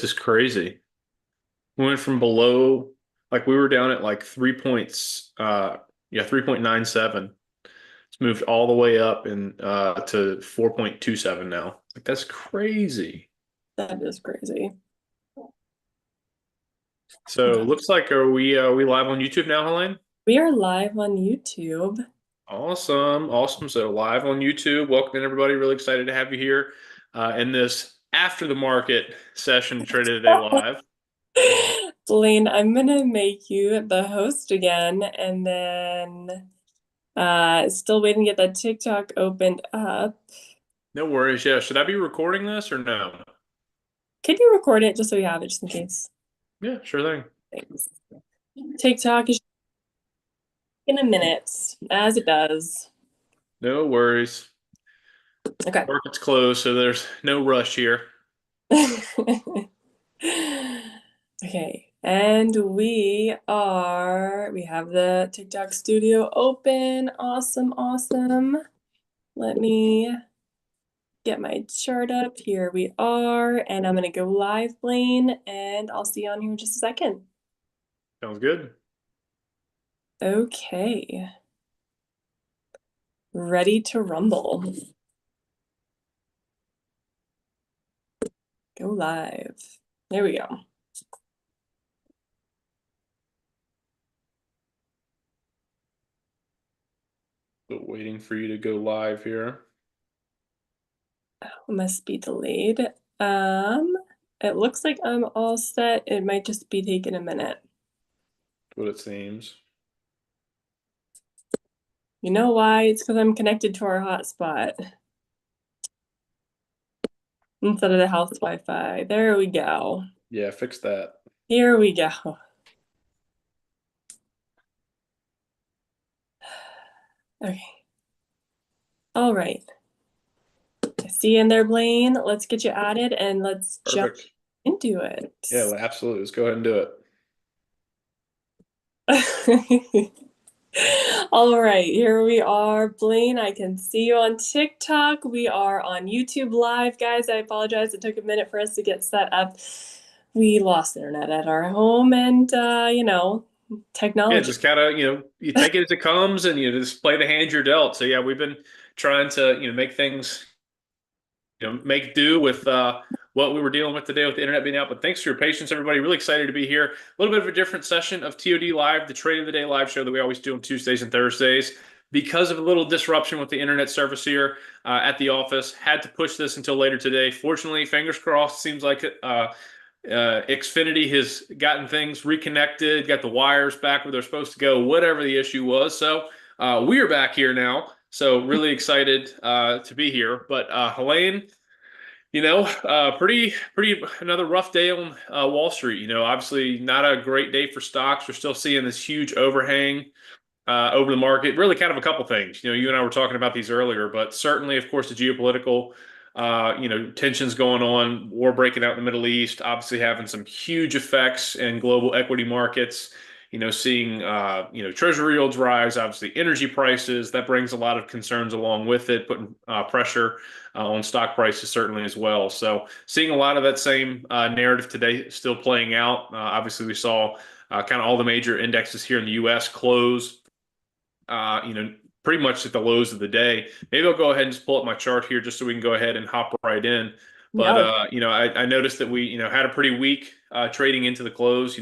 this is crazy. We went from below, like we were down at like 3 points, 3.97. It's moved all the way up and to 4.27 now. Like that's crazy. That is crazy. So Okay. looks like are we live on YouTube now, Helene? We are live on YouTube. Awesome, awesome. So live on YouTube. Welcome in everybody. Really excited to have you here in this after the market session of Trader Today Live. Blaine, I'm gonna make you the host again, and then still waiting to get that TikTok opened up. No worries. Yeah, should I be recording this or no? Can you record it just so we have it, just in case? Yeah, sure thing. Thanks. TikTok is in a minute, as it does. No worries. Okay. Market's closed, so there's no rush here. Okay, and we have the TikTok studio open. Awesome, awesome. Let me get my chart up. Here we are, and I'm gonna go live, Blaine, and I'll see you on here in just a second. Sounds good. Okay, ready to rumble. Go live. There we go. Still waiting for you to go live here. Must be delayed. Um, it looks like I'm all set. It might just be taking a minute. What it seems. You know why? It's because I'm connected to our hotspot instead of the house Wi-Fi. There we go. Yeah, fix that. Here we go. Okay. All right. I see you in there, Blaine. Let's get you added and let's jump Perfect. into it. Yeah, well, absolutely. Let's go ahead and do it. All right, here we are. Blaine, I can see you on TikTok. We are on YouTube Live, guys. I apologize. It took a minute for us to get set up. We lost internet at our home and, Yeah, technology. just kind of, you take it as it comes and you just play the hand you're dealt. So yeah, we've been trying to, make things, make do with what we were dealing with today with the internet being out. But thanks for your patience, everybody. Really excited to be here. A little bit of a different session of TOD Live, the Trade of the Day live show that we always do on Tuesdays and Thursdays. Because of a little disruption with the internet service here at the office, had to push this until later today. Fortunately, fingers crossed, seems like Xfinity has gotten things reconnected, got the wires back where they're supposed to go, whatever the issue was. So we are back here now. So really excited to be here. But Helene, pretty another rough day on Wall Street. Obviously not a great day for stocks. We're still seeing this huge overhang over the market. Really, kind of a couple things. You and I were talking about these earlier, but certainly, of course, the geopolitical, tensions going on, war breaking out in the Middle East, obviously having some huge effects in global equity markets. Seeing Treasury yields rise, obviously energy prices. That brings a lot of concerns along with it, putting pressure on stock prices certainly as well. So seeing a lot of that same narrative today still playing out. Obviously, we saw kind of all the major indexes here in the U.S. close pretty much at the lows of the day. Maybe I'll go ahead and just pull up my chart here just so we can go ahead and hop right in. But Yeah. I noticed that we had a pretty weak trading into the close.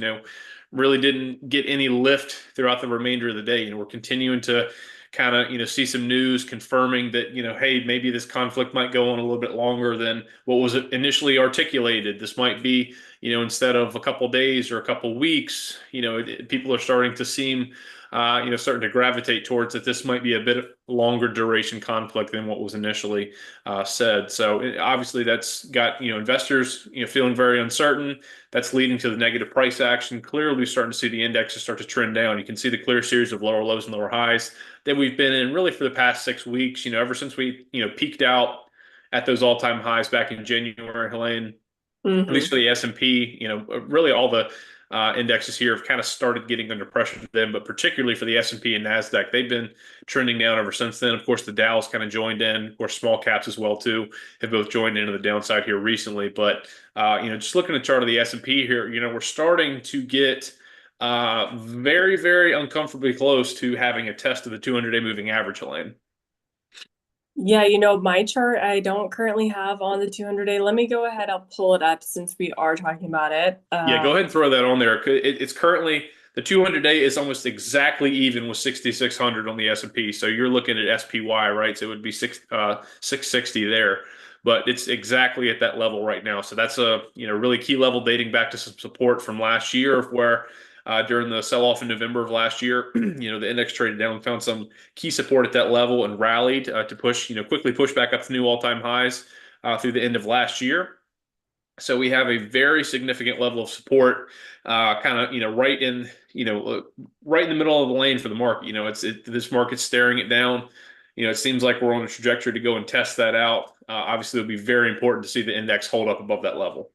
Really didn't get any lift throughout the remainder of the day. We're continuing to kind of see some news confirming that hey, maybe this conflict might go on a little bit longer than what was initially articulated. This might be instead of a couple days or a couple weeks. People are starting to seem starting to gravitate towards that this might be a bit longer duration conflict than what was initially said. So obviously that's got investors feeling very uncertain. That's leading to the negative price action. Clearly, we're starting to see the indexes start to trend down. You can see the clear series of lower lows and lower highs that we've been in really for the past 6 weeks. Ever since we peaked out at those all-time highs back in January, Helene, at least Hmm. for the S&P, really all the indexes here have kind of started getting under pressure for them, but particularly for the S&P and NASDAQ, they've been trending down ever since then. Of course, the Dow's kind of joined in. Of course, small caps as well too have both joined into the downside here recently. But just looking at the chart of the S&P here, we're starting to get very, very uncomfortably close to having a test of the 200-day moving average, Elaine. Yeah, my chart I don't currently have on the 200-day. Let me go ahead. I'll pull it up since we are talking about it. Yeah, go ahead and throw that on there. It's currently the 200-day is almost exactly even with 6,600 on the S&P. So you're looking at SPY, right? So it would be 660 there, but it's exactly at that level right now. So that's a really key level dating back to some support from last year, where during the sell-off in November of last year, the index traded down, found some key support at that level, and rallied to quickly push back up to new all-time highs through the end of last year. So we have a very significant level of support, kind of, right in, right in the middle of the lane for the market. This market's staring it down. It seems like we're on a trajectory to go and test that out. Obviously, it'll be very important to see the index hold up above that level.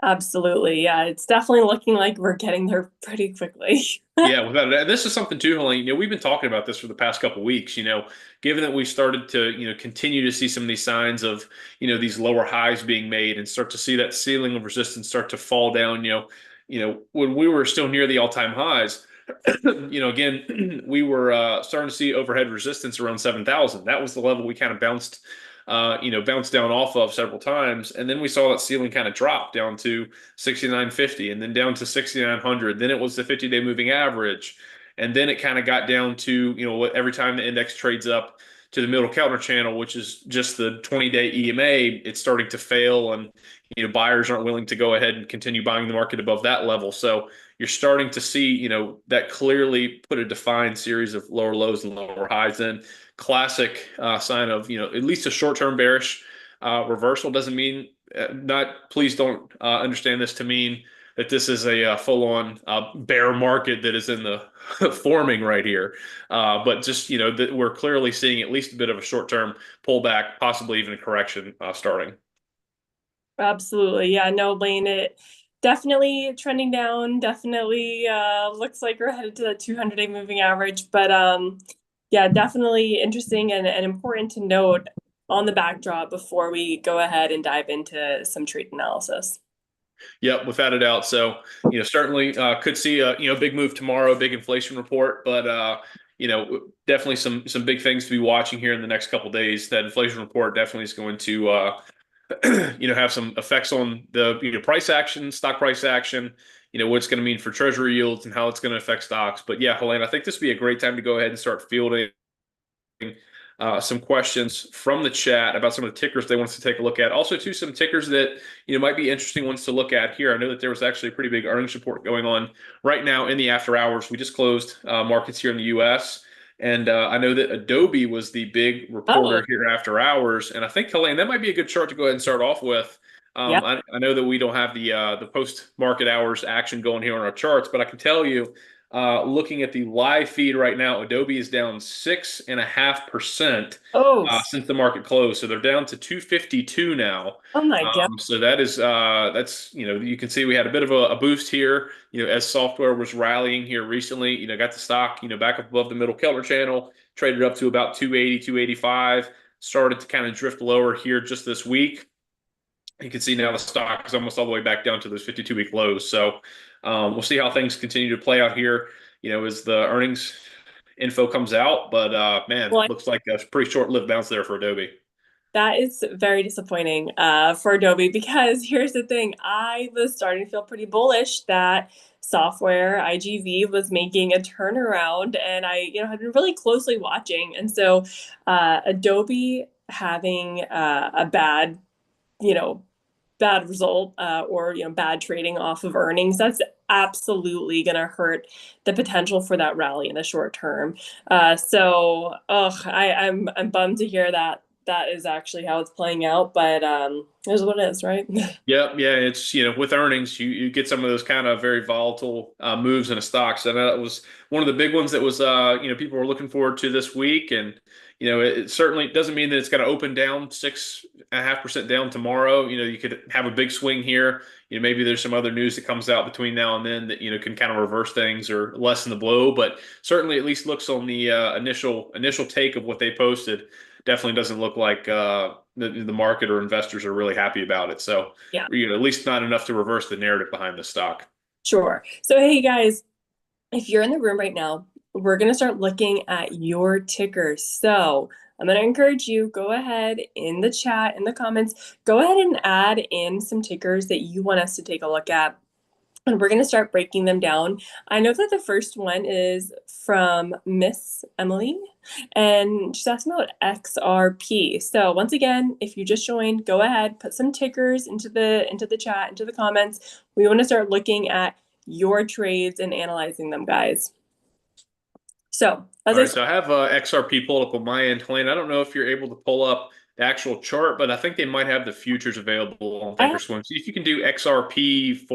Absolutely. Yeah, it's definitely looking like we're getting there pretty quickly. Yeah, without it. And this is something too, Helene. We've been talking about this for the past couple of weeks. Given that we started to, continue to see some of these signs of, these lower highs being made, and start to see that ceiling of resistance start to fall down. When we were still near the all-time highs, again, we were starting to see overhead resistance around 7,000. That was the level we kind of bounced down off of several times. And then we saw that ceiling kind of drop down to 6,950, and then down to 6,900. Then it was the 50-day moving average. And then it kind of got down to, every time the index trades up to the middle Keltner channel, which is just the 20-day EMA, it's starting to fail, and buyers aren't willing to go ahead and continue buying the market above that level. So you're starting to see, that clearly put a defined series of lower lows and lower highs in. Classic sign of, at least a short-term bearish reversal. Doesn't mean, please don't understand this to mean that this is a full-on bear market that is in the forming right here. But just, that we're clearly seeing at least a bit of a short-term pullback, possibly even a correction starting. Absolutely. Yeah, no, Lane, it definitely trending down, definitely looks like we're headed to the 200-day moving average. But yeah, definitely interesting and important to note on the backdrop before we go ahead and dive into some trade analysis. Yep, without a doubt. So, certainly could see a big move tomorrow, big inflation report, but definitely some big things to be watching here in the next couple of days. That inflation report definitely is going to have some effects on the price action, stock price action. What it's going to mean for treasury yields and how it's going to affect stocks. But yeah, Helene, I think this would be a great time to go ahead and start fielding some questions from the chat about some of the tickers they want us to take a look at. Also, too, some tickers that might be interesting ones to look at here. I know that there was actually a pretty big earnings report going on right now in the after hours. We just closed markets here in the U.S. And I know that Adobe was the big reporter here after hours. And I think, Helene, that might be a good chart to go ahead and start off with. Yep. I know that we don't have the post-market hours action going here on our charts, but I can tell you, looking at the live feed right now, Adobe is down 6.5% since the market closed. So they're down to 252 now. Oh my God. So that's you can see we had a bit of a boost here, as software was rallying here recently. Got the stock back up above the middle Keltner channel, traded up to about 280, 285, started to kind of drift lower here just this week. You can see now the stock is almost all the way back down to those 52-week lows. So we'll see how things continue to play out here, as the earnings info comes out. But man, looks like a pretty short-lived bounce there for Adobe. That is very disappointing for Adobe, because here's the thing. I was starting to feel pretty bullish that software IGV was making a turnaround, and I had been really closely watching. And so Adobe having a bad result or bad trading off of earnings, that's absolutely going to hurt the potential for that rally in the short term. I'm bummed to hear that that is actually how it's playing out, but it is what it is, right? Yep, yeah, it's with earnings, you get some of those kind of very volatile moves in a stock. So that was one of the big ones that was people were looking forward to this week, and it certainly doesn't mean that it's going to open down 6.5% down tomorrow. You could have a big swing here. Maybe there's some other news that comes out between now and then that can kind of reverse things or lessen the blow. But certainly, at least looks on the initial take of what they posted, definitely doesn't look like the market or investors are really happy about it. So, Yeah. at least not enough to reverse the narrative behind the stock. Sure. So, hey guys, if you're in the room right now, we're going to start looking at your tickers. So, I'm going to encourage you, go ahead in the chat, in the comments, go ahead and add in some tickers that you want us to take a look at. And we're going to start breaking them down. I know that the first one is from Miss Emily, and she's asking about XRP. So once again, if you just joined, go ahead, put some tickers into the chat, into the comments. We want to start looking at your trades and analyzing them, guys. So All right, so I have XRP pulled up on my end, Helene. I don't know if you're able to pull up the actual chart, but I think they might have the futures available on Thinkorswim. See if you can do XRP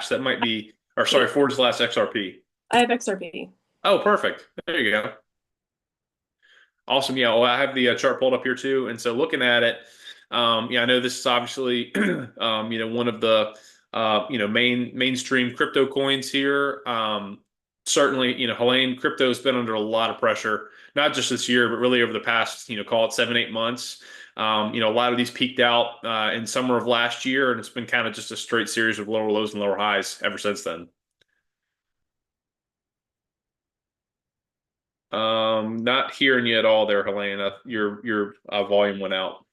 / that might be, or sorry, / XRP. I have XRP. Oh, perfect. There you go. Awesome. Yeah, well, I have the chart pulled up here too. And so looking at it, I know this is obviously, one of the, mainstream crypto coins here. Certainly, Helene, crypto has been under a lot of pressure, not just this year, but really over the past, call it 7-8 months. A lot of these peaked out in summer of last year, and it's been kind of just a straight series of lower lows and lower highs ever since then. Not hearing you at all there, Helene. Your volume went out.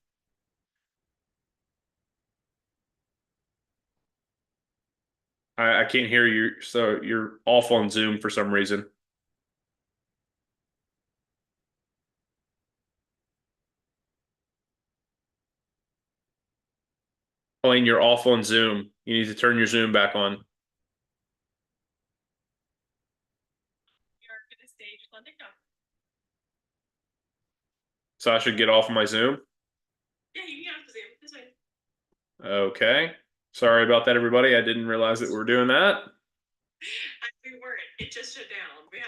I can't hear you, so you're off on Zoom for some reason. Helene, you're off on Zoom. You need to turn your Zoom back on. So I should get off my Zoom? Yeah, you can get off the Zoom. This way. Okay. Sorry about that, everybody. I didn't realize that we were doing that. We weren't. It just shut down. We had